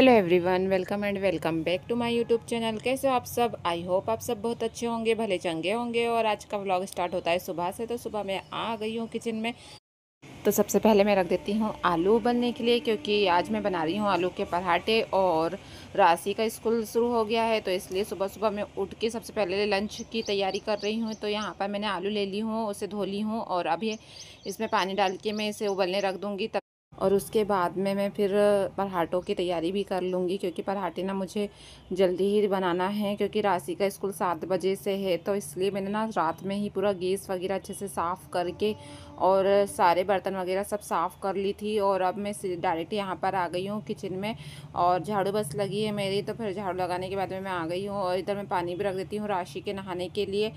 Hello everyone, welcome and welcome back to my YouTube channel. कैसे हो आप सब? आई होप आप सब बहुत अच्छे होंगे, भले चंगे होंगे। और आज का व्लॉग स्टार्ट होता है सुबह से। तो सुबह मैं आ गई हूँ किचन में। तो सबसे पहले मैं रख देती हूँ आलू उबलने के लिए, क्योंकि आज मैं बना रही हूँ आलू के पराठे। और राशि का स्कूल शुरू हो गया है, तो इसलिए सुबह सुबह मैं उठ के सबसे पहले लंच की तैयारी कर रही हूँ। तो यहाँ पर मैंने आलू ले ली हूँ, उसे धो ली हूँ और अभी इसमें पानी डाल के मैं इसे उबलने रख दूँगी। और उसके बाद में मैं फिर पराठों की तैयारी भी कर लूँगी, क्योंकि पराठे ना मुझे जल्दी ही बनाना है, क्योंकि राशि का स्कूल 7 बजे से है। तो इसलिए मैंने ना रात में ही पूरा गैस वगैरह अच्छे से साफ़ करके और सारे बर्तन वगैरह सब साफ़ कर ली थी। और अब मैं डायरेक्ट यहाँ पर आ गई हूँ किचन में, और झाड़ू बस लगी है मेरी। तो फिर झाड़ू लगाने के बाद में मैं आ गई हूँ, और इधर मैं पानी भी रख देती हूँ राशि के नहाने के लिए।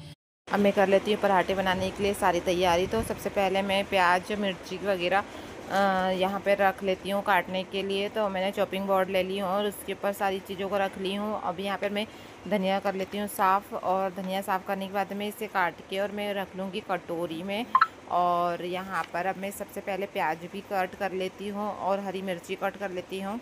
अब मैं कर लेती हूँ पराठे बनाने के लिए सारी तैयारी। तो सबसे पहले मैं प्याज मिर्ची वगैरह यहाँ पे रख लेती हूँ काटने के लिए। तो मैंने चॉपिंग बोर्ड ले ली हूँ और उसके ऊपर सारी चीज़ों को रख ली हूँ। अब यहाँ पे मैं धनिया कर लेती हूँ साफ़, और धनिया साफ़ करने के बाद में इसे काट के और मैं रख लूँगी कटोरी में। और यहाँ पर अब मैं सबसे पहले प्याज भी कट कर लेती हूँ और हरी मिर्ची कट कर लेती हूँ।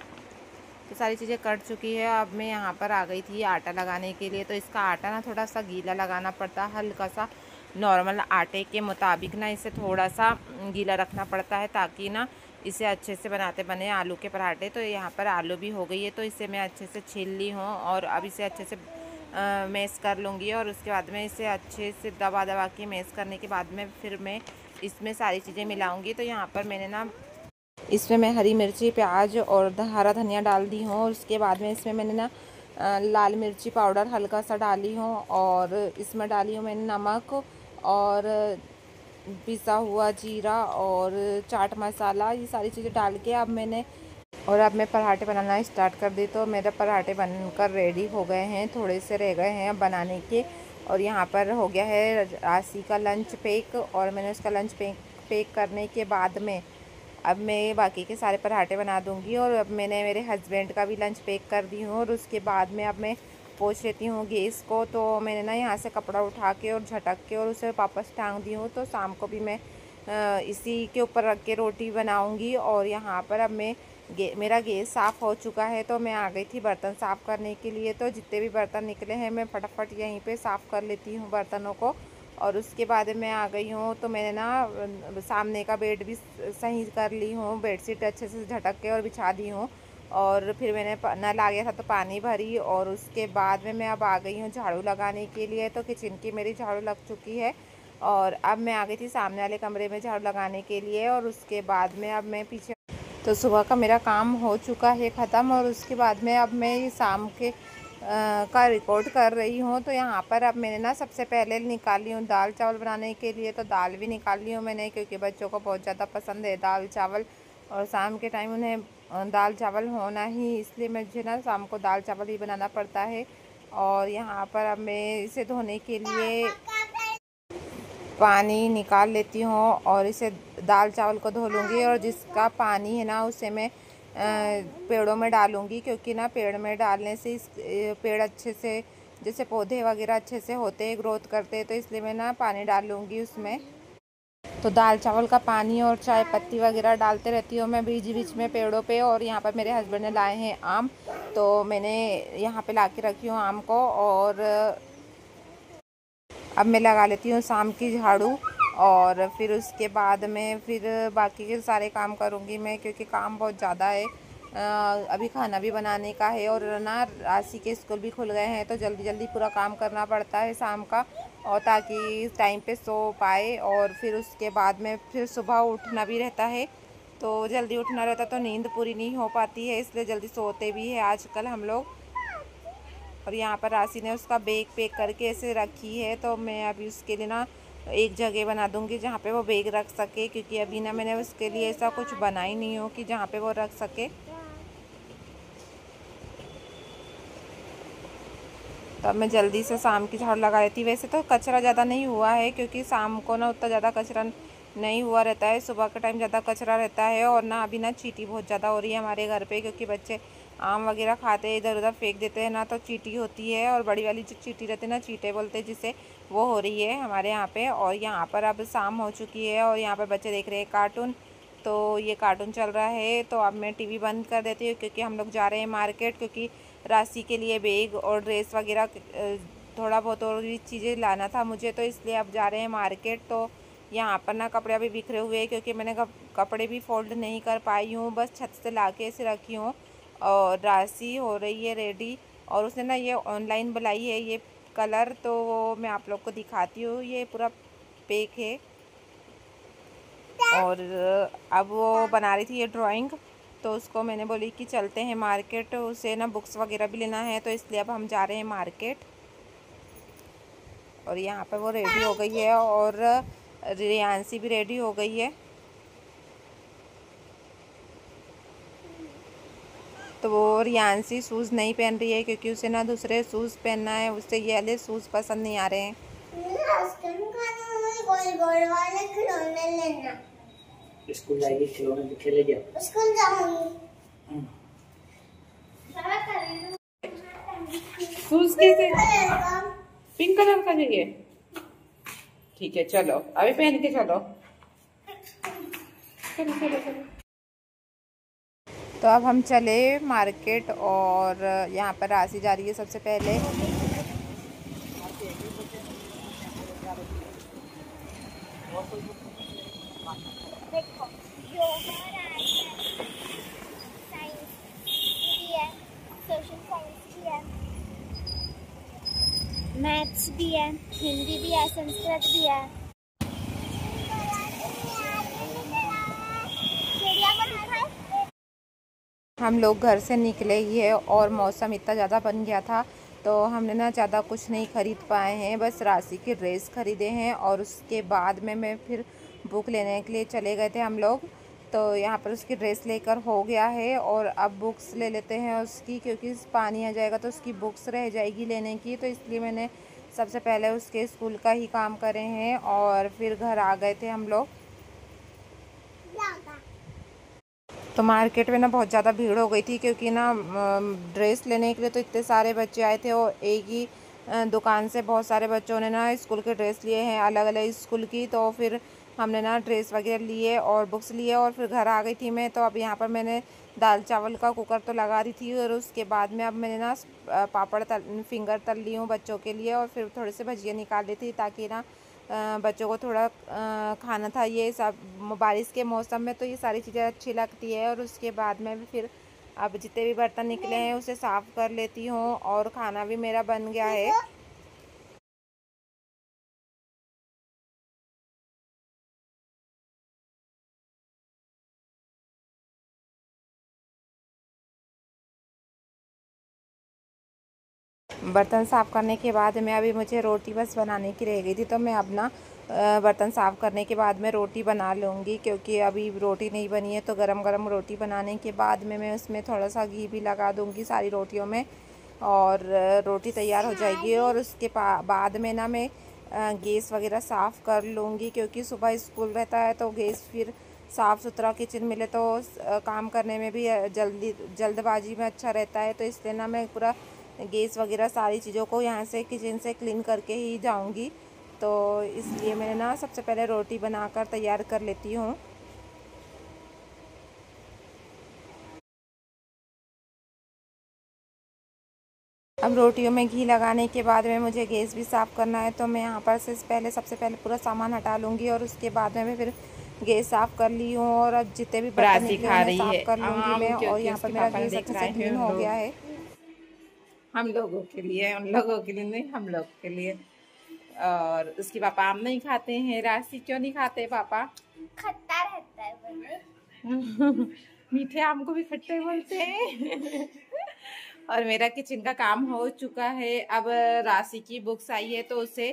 तो सारी चीज़ें कट चुकी है। अब मैं यहाँ पर आ गई थी आटा लगाने के लिए। तो इसका आटा ना थोड़ा सा गीला लगाना पड़ता है, हल्का सा नॉर्मल आटे के मुताबिक ना इसे थोड़ा सा गीला रखना पड़ता है, ताकि ना इसे अच्छे से बनाते बने आलू के पराठे। तो यहाँ पर आलू भी हो गई है, तो इसे मैं अच्छे से छील ली हूँ और अब इसे अच्छे से मैश कर लूँगी। और उसके बाद में इसे अच्छे से दबा दबा के मैश करने के बाद में फिर मैं इसमें सारी चीज़ें मिलाऊँगी। तो यहाँ पर मैंने ना इसमें मैं हरी मिर्ची प्याज और हरा धनिया डाल दी हूँ। और उसके बाद में इसमें मैंने ना लाल मिर्ची पाउडर हल्का सा डाली हूँ, और इसमें डाली हूँ मैंने नमक और पिसा हुआ जीरा और चाट मसाला, ये सारी चीज़ें डाल के अब मैं पराठे बनाना स्टार्ट कर दी। तो मेरे पराठे बनकर रेडी हो गए हैं, थोड़े से रह गए हैं अब बनाने के। और यहाँ पर हो गया है राशि का लंच पैक, और मैंने उसका लंच पैक करने के बाद में अब मैं बाकी के सारे पराठे बना दूंगी। और अब मैंने मेरे हस्बैंड का भी लंच पैक कर दी हूँ। और उसके बाद में अब मैं पोंछ लेती हूँ गैस को। तो मैंने ना यहाँ से कपड़ा उठा के और झटक के और उसे वापस टांग दी हूँ। तो शाम को भी मैं इसी के ऊपर रख के रोटी बनाऊँगी। और यहाँ पर अब मेरा गैस साफ़ हो चुका है, तो मैं आ गई थी बर्तन साफ़ करने के लिए। तो जितने भी बर्तन निकले हैं मैं फटाफट यहीं पे साफ़ कर लेती हूँ बर्तनों को। और उसके बाद मैं आ गई हूँ, तो मैंने ना सामने का बेड भी सही कर ली हूँ, बेडशीट अच्छे से झटक के और बिछा दी हूँ। और फिर मैंने नल आ गया था तो पानी भरी। और उसके बाद में मैं अब आ गई हूँ झाड़ू लगाने के लिए। तो किचन की मेरी झाड़ू लग चुकी है, और अब मैं आ गई थी सामने वाले कमरे में झाड़ू लगाने के लिए। और उसके बाद में अब मैं पीछे, तो सुबह का मेरा काम हो चुका है ख़त्म। और उसके बाद में अब मैं शाम के का रिकॉर्ड कर रही हूँ। तो यहाँ पर अब मैंने ना सबसे पहले निकाली हूँ दाल चावल बनाने के लिए। तो दाल भी निकाल ली हूँ मैंने, क्योंकि बच्चों को बहुत ज़्यादा पसंद है दाल चावल, और शाम के टाइम उन्हें दाल चावल होना ही, इसलिए मुझे ना शाम को दाल चावल ही बनाना पड़ता है। और यहाँ पर अब मैं इसे धोने के लिए पानी निकाल लेती हूँ और इसे दाल चावल को धो लूँगी। और जिसका पानी है ना उसे मैं पेड़ों में डालूँगी, क्योंकि ना पेड़ में डालने से इस पेड़ अच्छे से, जैसे पौधे वगैरह अच्छे से होते हैं, ग्रोथ करते हैं। तो इसलिए मैं ना पानी डाल लूँगी उसमें। तो दाल चावल का पानी और चाय पत्ती वगैरह डालते रहती हूँ मैं बीच बीच में पेड़ों पे। और यहाँ पर मेरे हस्बैंड ने लाए हैं आम, तो मैंने यहाँ पे ला के रखी हूँ आम को। और अब मैं लगा लेती हूँ शाम की झाड़ू, और फिर उसके बाद में फिर बाकी के सारे काम करूँगी मैं, क्योंकि काम बहुत ज़्यादा है। अभी खाना भी बनाने का है, और ना राशि के स्कूल भी खुल गए हैं, तो जल्दी जल्दी पूरा काम करना पड़ता है शाम का, और ताकि टाइम पे सो पाए। और फिर उसके बाद में फिर सुबह उठना भी रहता है, तो जल्दी उठना रहता तो नींद पूरी नहीं हो पाती है, इसलिए जल्दी सोते भी है आजकल हम लोग। और यहाँ पर राशि ने उसका बैग पैक करके ऐसे रखी है। तो मैं अभी उसके लिए ना एक जगह बना दूँगी जहाँ पे वो बैग रख सके, क्योंकि अभी ना मैंने उसके लिए ऐसा कुछ बना ही नहीं हो कि जहाँ पे वो रख सके। तो अब मैं जल्दी से शाम की झाड़ू लगा लेती। वैसे तो कचरा ज़्यादा नहीं हुआ है, क्योंकि शाम को ना उतना ज़्यादा कचरा नहीं हुआ रहता है, सुबह के टाइम ज़्यादा कचरा रहता है। और ना अभी ना चींटी बहुत ज़्यादा हो रही है हमारे घर पे, क्योंकि बच्चे आम वगैरह खाते हैं, इधर उधर फेंक देते हैं ना, तो चींटी होती है। और बड़ी वाली जो चींटी रहती है ना, चींटे बोलते हैं जिसे, वो हो रही है हमारे यहाँ पे। और यहाँ पर अब शाम हो चुकी है, और यहाँ पर बच्चे देख रहे हैं कार्टून। तो ये कार्टून चल रहा है, तो अब मैं टीवी बंद कर देती हूँ क्योंकि हम लोग जा रहे हैं मार्केट, क्योंकि राशि के लिए बैग और ड्रेस वगैरह थोड़ा बहुत और भी चीज़ें लाना था मुझे, तो इसलिए अब जा रहे हैं मार्केट। तो यहाँ पर ना कपड़े भी बिखरे हुए हैं क्योंकि मैंने कपड़े भी फोल्ड नहीं कर पाई हूँ, बस छत से ला के ऐसे रखी हूँ। और राशि हो रही है रेडी, और उसने ना ये ऑनलाइन बुलाई है ये कलर, तो वो मैं आप लोग को दिखाती हूँ। ये पूरा पैक है, और अब वो बना रही थी ये ड्राइंग, तो उसको मैंने बोली कि चलते हैं मार्केट, उसे ना बुक्स वगैरह भी लेना है, तो इसलिए अब हम जा रहे हैं मार्केट। और यहाँ पर वो रेडी हो गई है और रियांसी भी रेडी हो गई है। तो वो रियांसी शूज़ नहीं पहन रही है क्योंकि उसे ना दूसरे शूज़ पहनना है, उससे ये वाले शूज़ पसंद नहीं आ रहे हैं। स्कूल जाएगी, खिलौने खेले जाओ। स्कूल जाऊंगी। शूज़ कैसे? पिंक कलर का चाहिए? ठीक है, चलो अभी पहन के चलो। चलो चलो चलो। तो अब हम चले मार्केट, और यहाँ पर राशि जा रही है सबसे पहले। मैथ्स भी है, हिंदी भी है, संस्कृत भी है। हम लोग घर से निकले ही है और मौसम इतना ज़्यादा बन गया था, तो हमने ना ज़्यादा कुछ नहीं ख़रीद पाए हैं, बस राशि के ड्रेस ख़रीदे हैं। और उसके बाद में मैं फिर बुक लेने के लिए चले गए थे हम लोग। तो यहाँ पर उसकी ड्रेस लेकर हो गया है, और अब बुक्स ले लेते हैं उसकी, क्योंकि पानी आ जाएगा तो उसकी बुक्स रह जाएगी लेने की। तो इसलिए मैंने सबसे पहले उसके स्कूल का ही काम करे हैं, और फिर घर आ गए थे हम लोग। तो मार्केट में ना बहुत ज़्यादा भीड़ हो गई थी, क्योंकि ना ड्रेस लेने के लिए तो इतने सारे बच्चे आए थे, और एक ही दुकान से बहुत सारे बच्चों ने ना स्कूल के ड्रेस लिए हैं, अलग अलग स्कूल की। तो फिर हमने ना ड्रेस वगैरह लिए और बुक्स लिए, और फिर घर आ गई थी मैं। तो अब यहाँ पर मैंने दाल चावल का कुकर तो लगा दी थी, और उसके बाद में अब मैंने ना पापड़ फिंगर तल ली हूँ बच्चों के लिए, और फिर थोड़े से भजिया निकाल ली थी, ताकि ना बच्चों को थोड़ा खाना था। ये सब बारिश के मौसम में तो ये सारी चीज़ें अच्छी लगती है। और उसके बाद में भी फिर अब जितने भी बर्तन निकले हैं उसे साफ़ कर लेती हूँ, और खाना भी मेरा बन गया है। बर्तन साफ़ करने के बाद में अभी मुझे रोटी बस बनाने की रह गई थी, तो मैं अपना बर्तन साफ़ करने के बाद में रोटी बना लूँगी, क्योंकि अभी रोटी नहीं बनी है। तो गरम गरम रोटी बनाने के बाद में मैं उसमें थोड़ा सा घी भी लगा दूँगी सारी रोटियों में, और रोटी तैयार हो जाएगी। और उसके बाद में ना मैं गैस वगैरह साफ़ कर लूँगी, क्योंकि सुबह स्कूल रहता है, तो गैस फिर साफ़ सुथरा किचन मिले तो काम करने में भी जल्दबाजी में अच्छा रहता है। तो इसलिए ना मैं पूरा गैस वगैरह सारी चीज़ों को यहाँ से किचन से क्लीन करके ही जाऊँगी। तो इसलिए मैंने ना सबसे पहले रोटी बनाकर तैयार कर लेती हूँ। अब रोटियों में घी लगाने के बाद में मुझे गैस भी साफ़ करना है, तो मैं यहाँ पर से सबसे पहले पूरा सामान हटा लूँगी, और उसके बाद में मैं फिर गैस साफ़ कर ली हूँ। और अब जितने भी बर्तन निकले हैं साफ़ कर लूँगी मैं। और यहाँ पर मेरा गैस अच्छे से क्लीन हो गया है। हम लोगों के लिए, उन लोगों के लिए नहीं, हम लोग के लिए। और उसके पापा आम नहीं खाते हैं। राशि क्यों नहीं खाते पापा? खट्टा रहता है मीठे आम को भी खट्टे बोलते हैं। और मेरा किचन का काम हो चुका है। अब राशि की बुक्स आई है, तो उसे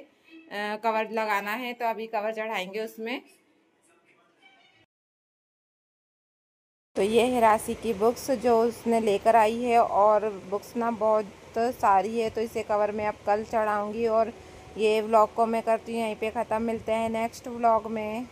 कवर लगाना है, तो अभी कवर चढ़ाएंगे उसमें। तो ये है राशि की बुक्स जो उसने लेकर आई है, और बुक्स ना बहुत सारी है, तो इसे कवर में अब कल चढ़ाऊंगी। और ये व्लॉग को मैं करती हूँ यहीं पे ख़त्म। मिलते हैं नेक्स्ट व्लॉग में।